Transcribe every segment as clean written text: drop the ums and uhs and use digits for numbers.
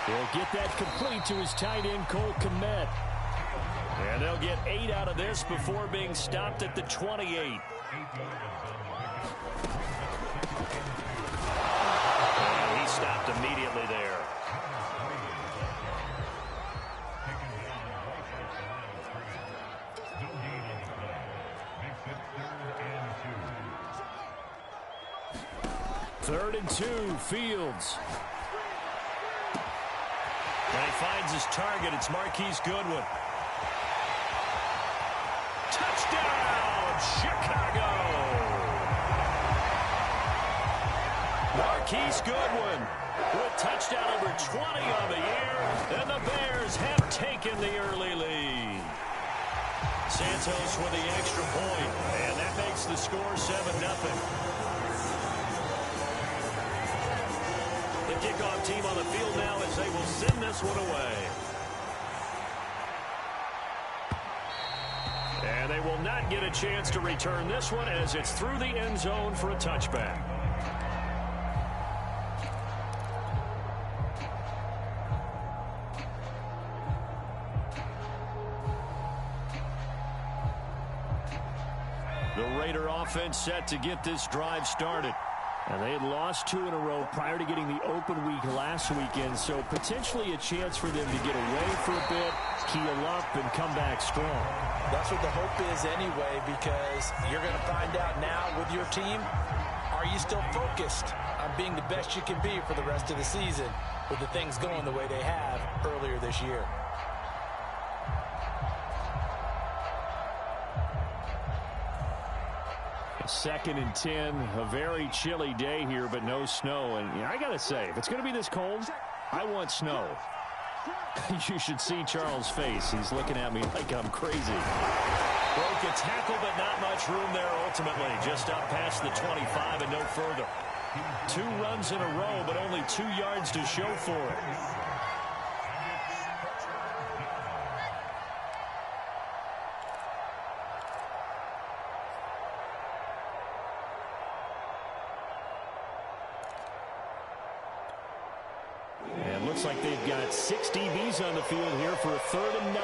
He'll get that complete to his tight end, Cole Kmet. And they'll get 8 out of this before being stopped at the 28. And he stopped immediately there. Third and 2, Fields. And he finds his target. It's Marquise Goodwin. Touchdown, Chicago! Marquise Goodwin with touchdown number 20 on the year, and the Bears have taken the early lead. Santos with the extra point, and that makes the score 7-0. The kickoff team on the field now as they will send this one away. And they will not get a chance to return this one as it's through the end zone for a touchback. The Raider offense set to get this drive started. And they had lost 2 in a row prior to getting the open week last weekend, so potentially a chance for them to get away for a bit, keel up, and come back strong. That's what the hope is anyway, because you're going to find out now with your team, are you still focused on being the best you can be for the rest of the season with the things going the way they have earlier this year? Second and 10, a very chilly day here, but no snow. And I got to say, if it's going to be this cold, I want snow. You should see Charles' face. He's looking at me like I'm crazy. Broke a tackle, but not much room there ultimately. Just up past the 25 and no further. 2 runs in a row, but only 2 yards to show for it. Looks like they've got 6 DBs on the field here for a 3rd and 9.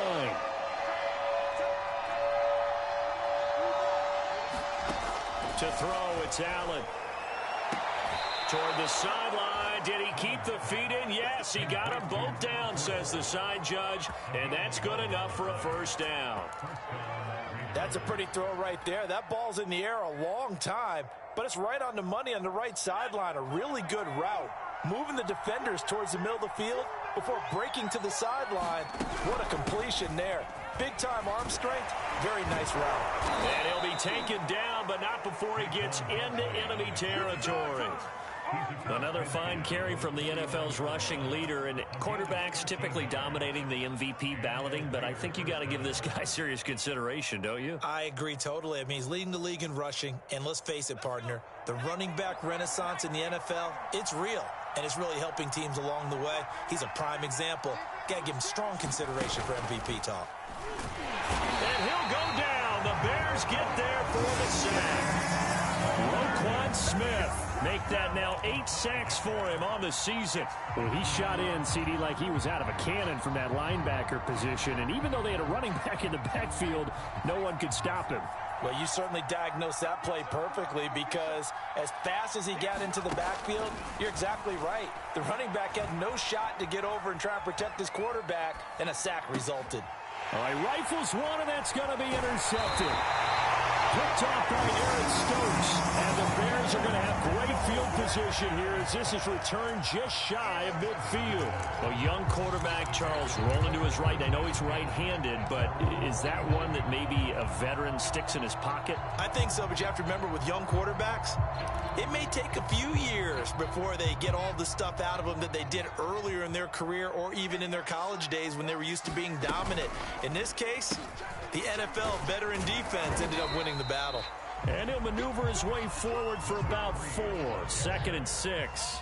To throw, it's Allen. Toward the sideline. Did he keep the feet in? Yes, he got them both down, says the side judge. And that's good enough for a first down. That's a pretty throw right there. That ball's in the air a long time, but it's right on the money on the right sideline. A really good route. Moving the defenders towards the middle of the field before breaking to the sideline. What a completion there. Big-time arm strength. Very nice route. And he'll be taken down, but not before he gets into enemy territory. Another fine carry from the NFL's rushing leader, and quarterbacks typically dominating the MVP balloting, but I think you got to give this guy serious consideration, don't you? I agree totally. I mean, he's leading the league in rushing, and let's face it, partner, the running back renaissance in the NFL, it's real, and it's really helping teams along the way. He's a prime example. Got to give him strong consideration for MVP talk. And he'll go down. The Bears get there for the sack. Roquan Smith. Make that now 8 sacks for him on the season. Well, he shot in, CD, like he was out of a cannon from that linebacker position. And even though they had a running back in the backfield, no one could stop him. Well, you certainly diagnosed that play perfectly, because as fast as he got into the backfield, you're exactly right. The running back had no shot to get over and try and protect his quarterback, and a sack resulted. All right, rifles one, and that's going to be intercepted. Picked off by Eric Stokes, and the Bears are going to have great field position here as this is returned just shy of midfield. A young quarterback, Charles, rolling to his right. I know he's right-handed, but is that one that maybe a veteran sticks in his pocket? I think so, but you have to remember with young quarterbacks, it may take a few years before they get all the stuff out of them that they did earlier in their career or even in their college days when they were used to being dominant. In this case, the NFL veteran defense ended up winning the battle. And he'll maneuver his way forward for about 4. 2nd and 6.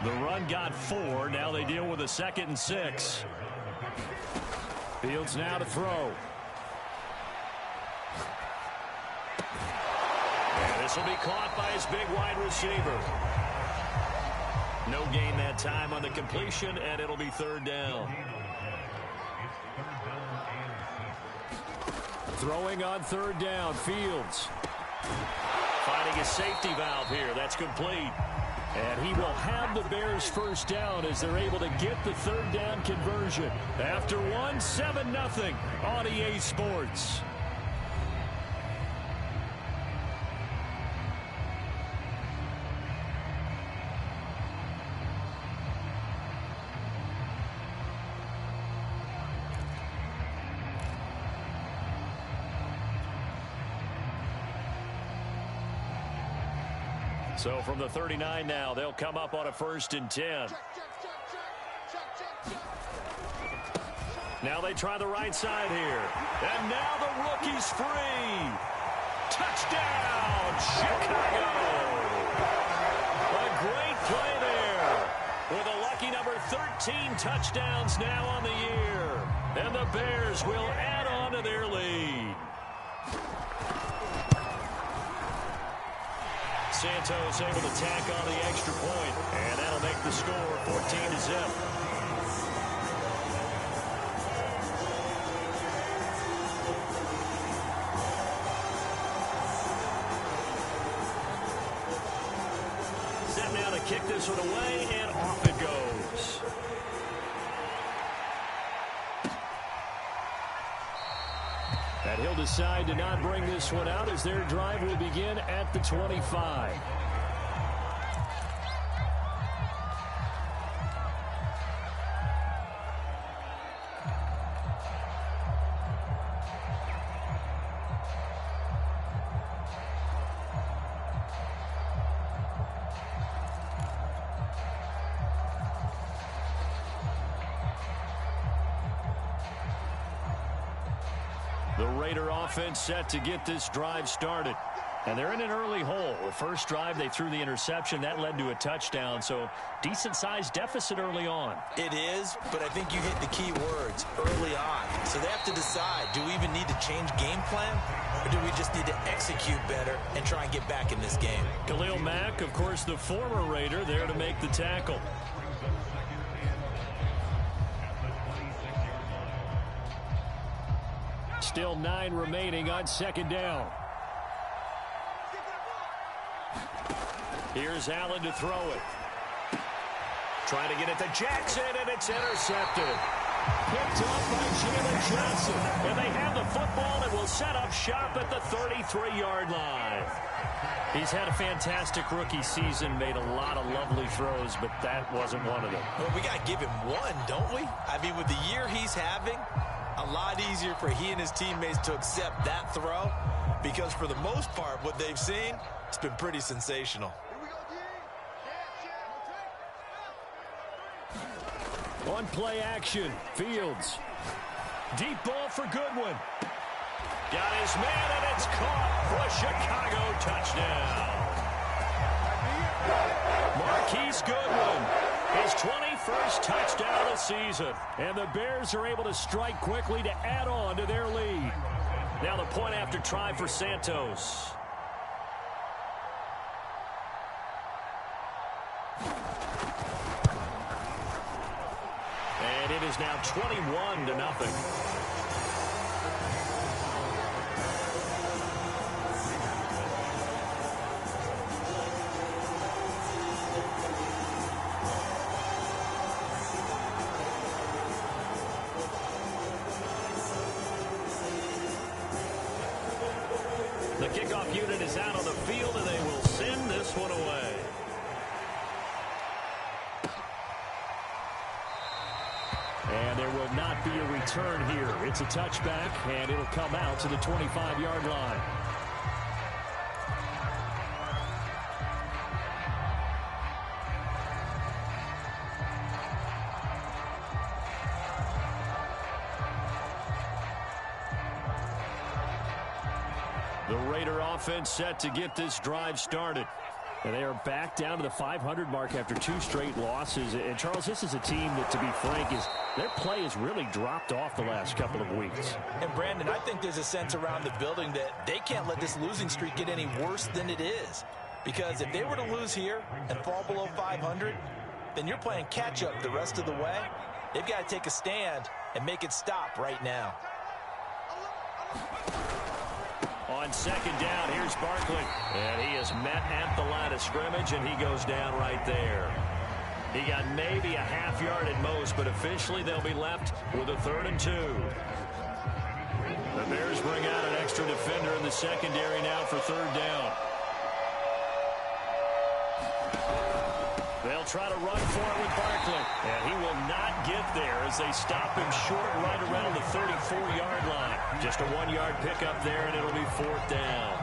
The run got 4. Now they deal with a 2nd and 6. Fields now to throw. And this will be caught by his big wide receiver. No gain that time on the completion, and it'll be third down. Throwing on third down, Fields. Finding a safety valve here. That's complete. And he will have the Bears first down as they're able to get the third down conversion. After 7-0 on EA Sports. So from the 39 now, they'll come up on a 1st and 10. Now they try the right side here. And now the rookie's free. Touchdown, Chicago. A great play there. With a lucky number 13 touchdowns now on the year. And the Bears will add on to their lead. Santos able to tack on the extra point, and that'll make the score 14-0. Set now to kick this one away, and off it goes. And he'll decide to not bring this one out as their drive will begin at the 25. The Raider offense set to get this drive started. And they're in an early hole. The first drive, they threw the interception. That led to a touchdown, so decent-sized deficit early on. It is, but I think you hit the key words, early on. So they have to decide, do we even need to change game plan, or do we just need to execute better and try and get back in this game? Khalil Mack, of course, the former Raider, there to make the tackle. Still 9 remaining on 2nd down. Here's Allen to throw it. Trying to get it to Jackson, and it's intercepted. Picked off by Jalen Johnson. And they have the football and will set up shop at the 33-yard line. He's had a fantastic rookie season, made a lot of lovely throws, but that wasn't one of them. Well, we got to give him one, don't we? I mean, with the year he's having, a lot easier for he and his teammates to accept that throw, because for the most part, what they've seen, it's been pretty sensational. On play action, Fields. Deep ball for Goodwin. Got his man, and it's caught for a Chicago touchdown. Marquise Goodwin, his 21st touchdown of the season. And the Bears are able to strike quickly to add on to their lead. Now the point after try for Santos. And it is now 21-0. The kickoff unit is out on the field, and they will send this one away. And there will not be a return here. It's a touchback, and it'll come out to the 25-yard line. The Raider offense set to get this drive started. And they are back down to the 500 mark after 2 straight losses. And, Charles, this is a team that, to be frank, their play has really dropped off the last couple of weeks. And, Brandon, I think there's a sense around the building that they can't let this losing streak get any worse than it is. Because if they were to lose here and fall below 500, then you're playing catch-up the rest of the way. They've got to take a stand and make it stop right now. On second down, here's Barkley. And he is met at the line of scrimmage, and he goes down right there. He got maybe a half yard at most, but officially they'll be left with a 3rd and 2. The Bears bring out an extra defender in the secondary now for 3rd down. They'll try to run for it with Barkley. And he will not get there as they stop him short right around the 34-yard line. Just a 1-yard pickup there, and it'll be 4th down.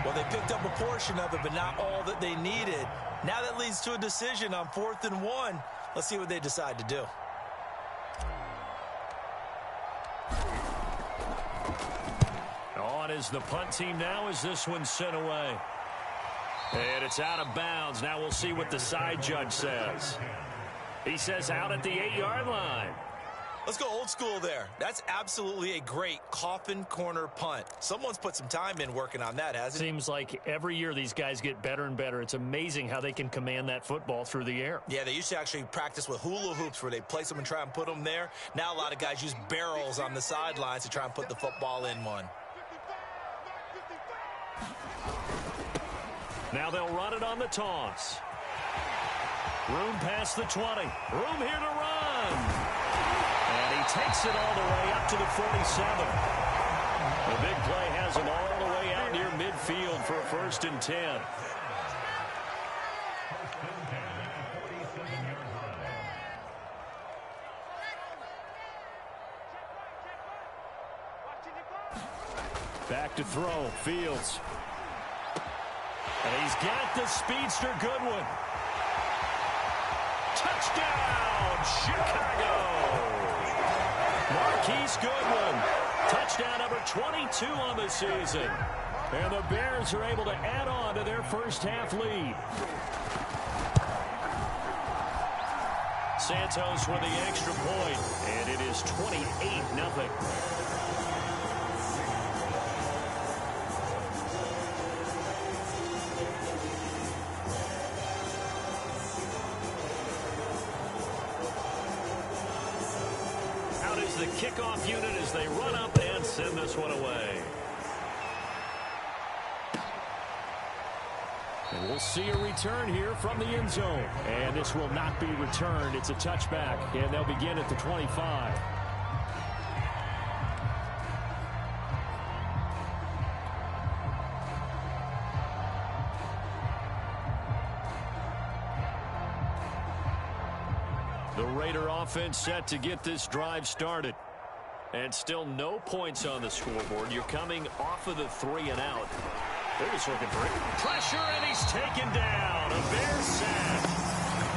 Well, they picked up a portion of it, but not all that they needed. Now that leads to a decision on 4th and 1. Let's see what they decide to do. On is the punt team now as this one's sent away. And it's out of bounds. Now we'll see what the side judge says. He says out at the 8-yard line. Let's go old school there. That's absolutely a great coffin corner punt. Someone's put some time in working on that, hasn't it? Seems like every year these guys get better and better. It's amazing how they can command that football through the air. Yeah, they used to actually practice with hula hoops where they place them and try and put them there. Now a lot of guys use barrels on the sidelines to try and put the football in one. Now they'll run it on the toss. Room past the 20. Room here to run. And he takes it all the way up to the 47. The big play has him all the way out near midfield for a 1st and 10. Back to throw. Fields. And he's got the speedster Goodwin. Touchdown, Chicago! Marquise Goodwin. Touchdown number 22 on the season. And the Bears are able to add on to their first half lead. Santos with the extra point, and it is 28-0. The kickoff unit as they run up and send this one away. And we'll see a return here from the end zone. And this will not be returned. It's a touchback, and they'll begin at the 25. The Raider offense set to get this drive started. And still no points on the scoreboard. You're coming off of the 3 and out. They're just looking for it. Pressure, and he's taken down. A Bears sack.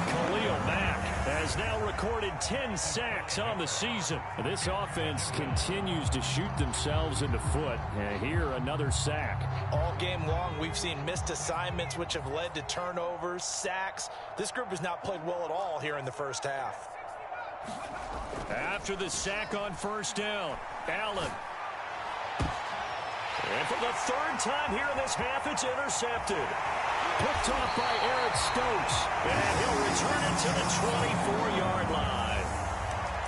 Khalil Mack has now recorded 10 sacks on the season. This offense continues to shoot themselves in the foot. And here, another sack. All game long, we've seen missed assignments, which have led to turnovers, sacks. This group has not played well at all here in the first half. After the sack on 1st down, Allen. And for the 3rd time here in this half, it's intercepted. Picked off by Eric Stokes. And he'll return it to the 24-yard line.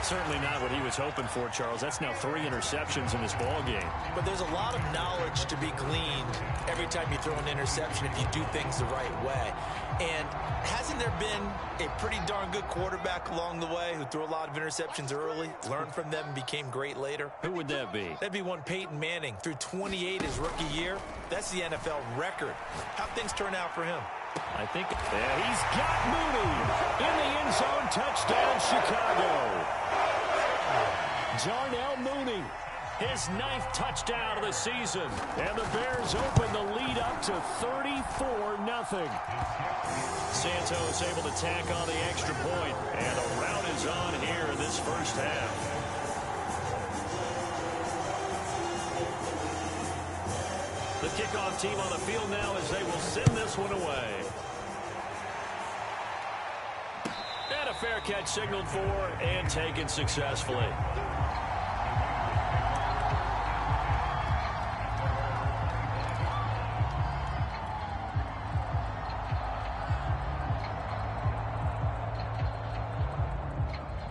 Certainly not what he was hoping for, Charles. That's now 3 interceptions in this ball game. But there's a lot of knowledge to be gleaned every time you throw an interception if you do things the right way. And hasn't there been a pretty darn good quarterback along the way who threw a lot of interceptions early, learned from them, and became great later? Who would that be? That'd be one Peyton Manning. Threw 28 his rookie year. That's the NFL record. How'd things turn out for him? I think he's got Mooney in the end zone. Touchdown, Chicago. Darnell Mooney, his 9th touchdown of the season. And the Bears open the lead up to 34-0. Santos able to tack on the extra point. And a rout is on here in this first half. The kickoff team on the field now as they will send this one away. And a fair catch signaled for and taken successfully.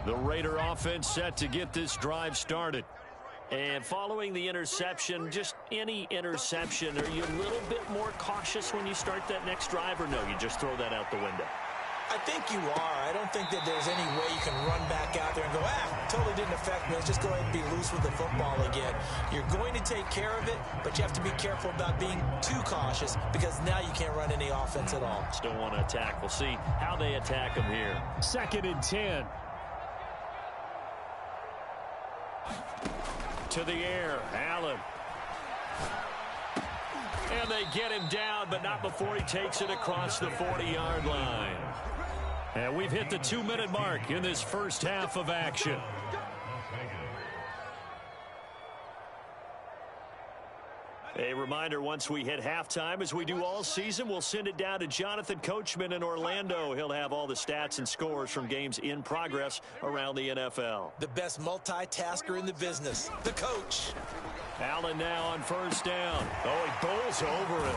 The Raider offense set to get this drive started. And following the interception, just any interception, are you a little bit more cautious when you start that next drive, or no, you just throw that out the window? I think you are. I don't think that there's any way you can run back out there and go, totally didn't affect me. Let's just go ahead and be loose with the football again. You're going to take care of it, but you have to be careful about being too cautious because now you can't run any offense at all. Still want to attack. We'll see how they attack them here. 2nd and 10. To the air, Allen. And they get him down, but not before he takes it across the 40-yard line. And we've hit the 2-minute mark in this first half of action. A reminder, once we hit halftime, as we do all season, we'll send it down to Jonathan Coachman in Orlando. He'll have all the stats and scores from games in progress around the NFL. The best multitasker in the business, the coach. Allen now on 1st down. Oh, he bowls over him.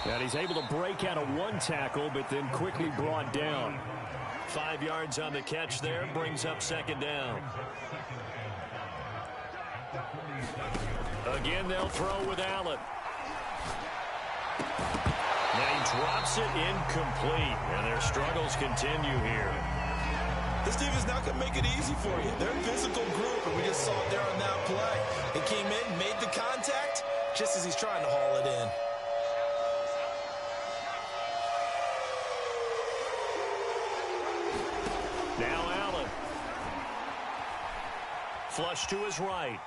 And he's able to break out of one tackle, but then quickly brought down. 5 yards on the catch there, brings up 2nd down. Again, they'll throw with Allen. Now he drops it incomplete, and their struggles continue here. This team is not going to make it easy for you. They're a physical group, and we just saw it there on that play. He came in, made the contact, just as he's trying to haul it in. Now Allen. Flush to his right.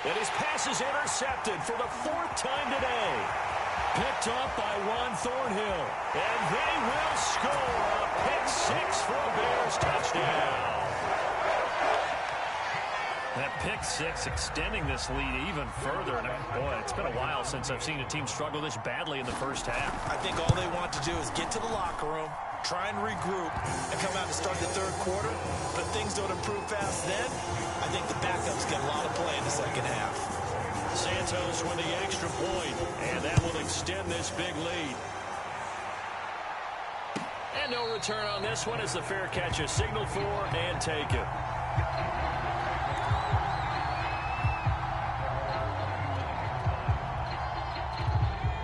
And his pass is intercepted for the 4th time today. Picked up by Juan Thornhill. And they will score a pick-6 for a Bears touchdown. That pick-6 extending this lead even further. And boy, it's been a while since I've seen a team struggle this badly in the first half. I think all they want to do is get to the locker room, try and regroup, and come out and start the 3rd quarter. But things don't improve fast then. I think the backups get a lot of play in the 2nd half. Santos with the extra point, and that will extend this big lead. And no return on this one as the fair catch is signaled for and taken.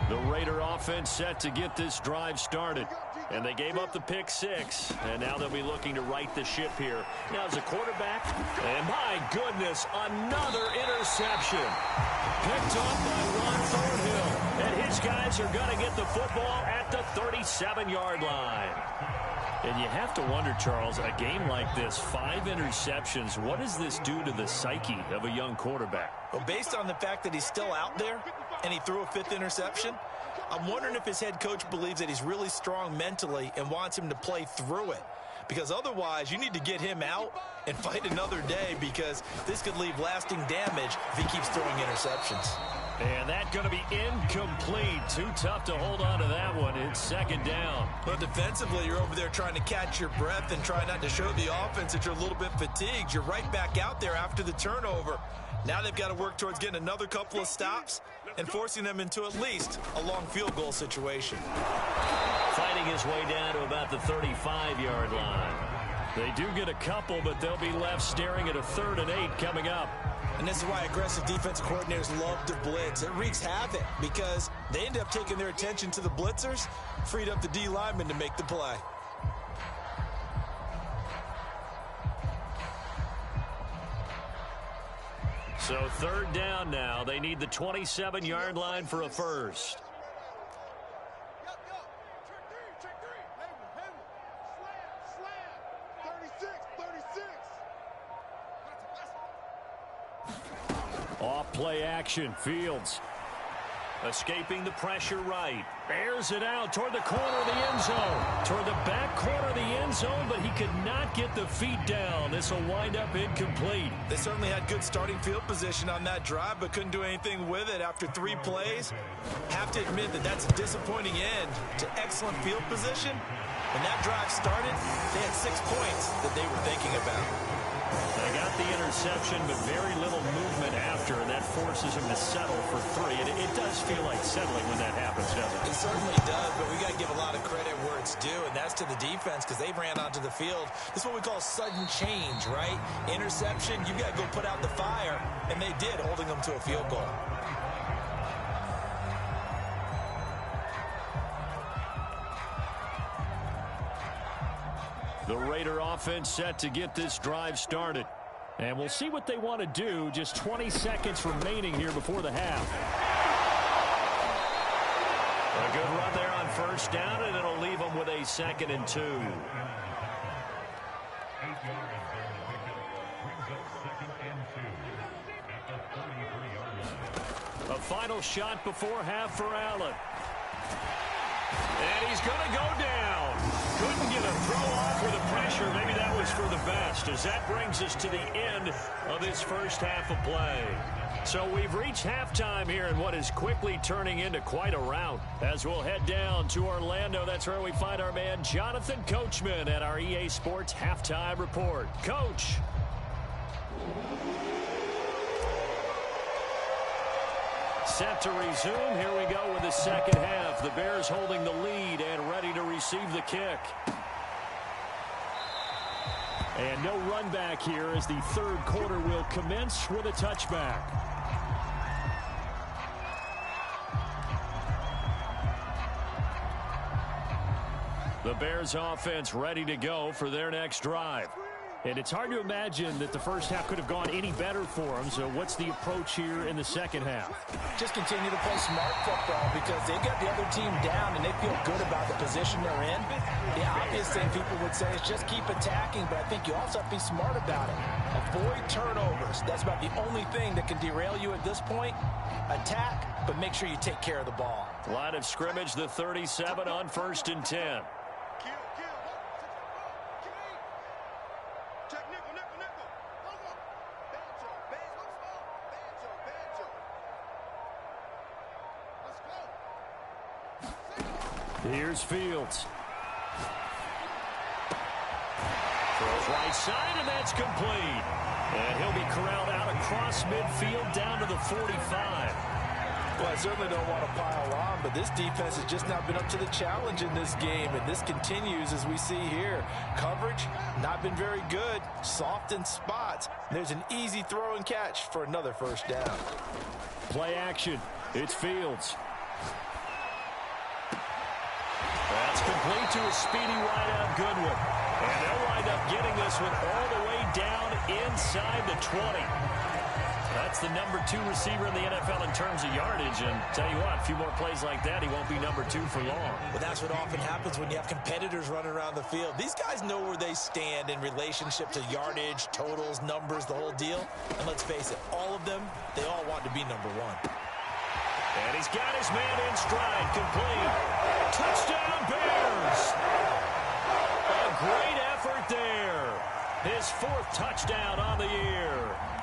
The Raider offense set to get this drive started. And they gave up the pick-6, and now they'll be looking to right the ship here. Now as a quarterback, and my goodness, another interception. Picked up by Juan Thornhill, and his guys are going to get the football at the 37-yard line. And you have to wonder, Charles, a game like this, 5 interceptions, what does this do to the psyche of a young quarterback? Well, based on the fact that he's still out there and he threw a 5th interception, I'm wondering if his head coach believes that he's really strong mentally and wants him to play through it. Because otherwise, you need to get him out and fight another day because this could leave lasting damage if he keeps throwing interceptions. And that's going to be incomplete. Too tough to hold on to that one. It's 2nd down. But defensively, you're over there trying to catch your breath and try not to show the offense that you're a little bit fatigued. You're right back out there after the turnover. Now they've got to work towards getting another couple of stops and forcing them into at least a long field goal situation. Fighting his way down to about the 35-yard line. They do get a couple, but they'll be left staring at a 3rd and 8 coming up. And this is why aggressive defensive coordinators love to blitz. It wreaks havoc because they end up taking their attention to the blitzers, freed up the D lineman to make the play. So 3rd down now. They need the 27-yard line for a first. Off play action. Fields escaping the pressure right. Airs it out toward the corner of the end zone. Toward the back corner of the end zone, but he could not get the feet down. This will wind up incomplete. They certainly had good starting field position on that drive, but couldn't do anything with it after 3 plays. Have to admit that that's a disappointing end to excellent field position When that drive started, they had 6 points that they were thinking about. They got the interception, but very little movement after, and that forces him to settle for 3. And it does feel like settling when that happens, doesn't it? It certainly does, but we got to give a lot of credit where it's due, and that's to the defense because they ran onto the field. This is what we call sudden change, right? Interception, you got to go put out the fire, and they did, holding them to a field goal. The Raider offense set to get this drive started. And we'll see what they want to do. Just 20 seconds remaining here before the half. A good run there on first down, and it'll leave them with a 2nd and 2. A final shot before half for Allen. And he's going to go down. Couldn't get a throw off with the pressure. Maybe that was for the best, as that brings us to the end of this first half of play. So we've reached halftime here in what is quickly turning into quite a rout. As we'll head down to Orlando, that's where we find our man Jonathan Coachman at our EA Sports Halftime Report. Coach. Set to resume. Here we go with the second half. The Bears holding the lead and ready to receive the kick. And no run back here as the third quarter will commence with a touchback. The Bears offense ready to go for their next drive. And it's hard to imagine that the first half could have gone any better for them. So what's the approach here in the second half? Just continue to play smart football because they got the other team down and they feel good about the position they're in. The obvious thing people would say is just keep attacking, but I think you also have to be smart about it. Avoid turnovers. That's about the only thing that can derail you at this point. Attack, but make sure you take care of the ball. Line of scrimmage, the 37 on 1st and 10. Here's Fields. Throws right side, and that's complete. And he'll be corralled out across midfield down to the 45. Well, I certainly don't want to pile on, but this defense has just not been up to the challenge in this game, and this continues as we see here. Coverage, not been very good. Soft in spots. There's an easy throw and catch for another first down. Play action. It's Fields. That's complete to a speedy wideout Goodwin. And they'll wind up getting this one all the way down inside the 20. That's the number 2 receiver in the NFL in terms of yardage. And tell you what, a few more plays like that, he won't be number 2 for long. Well, that's what often happens when you have competitors running around the field. These guys know where they stand in relationship to yardage, totals, numbers, the whole deal. And let's face it, all of them, they all want to be number 1. And he's got his man in stride, complete. Touchdown, Bears! A great effort there. His 4th touchdown on the year.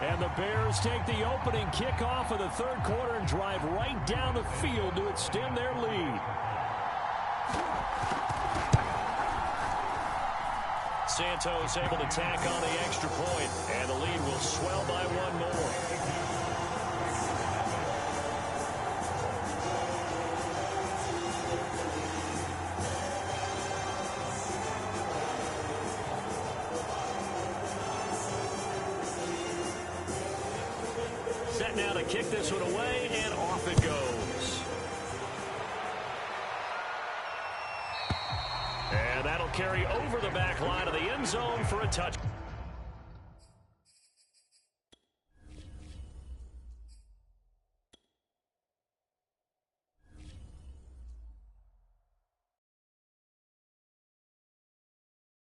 And the Bears take the opening kickoff of the third quarter and drive right down the field to extend their lead. Santos able to tack on the extra point, and the lead will swell by 1 more. Set now to kick this one away, and off it goes. And that'll carry over the back line of the end zone for a touchdown.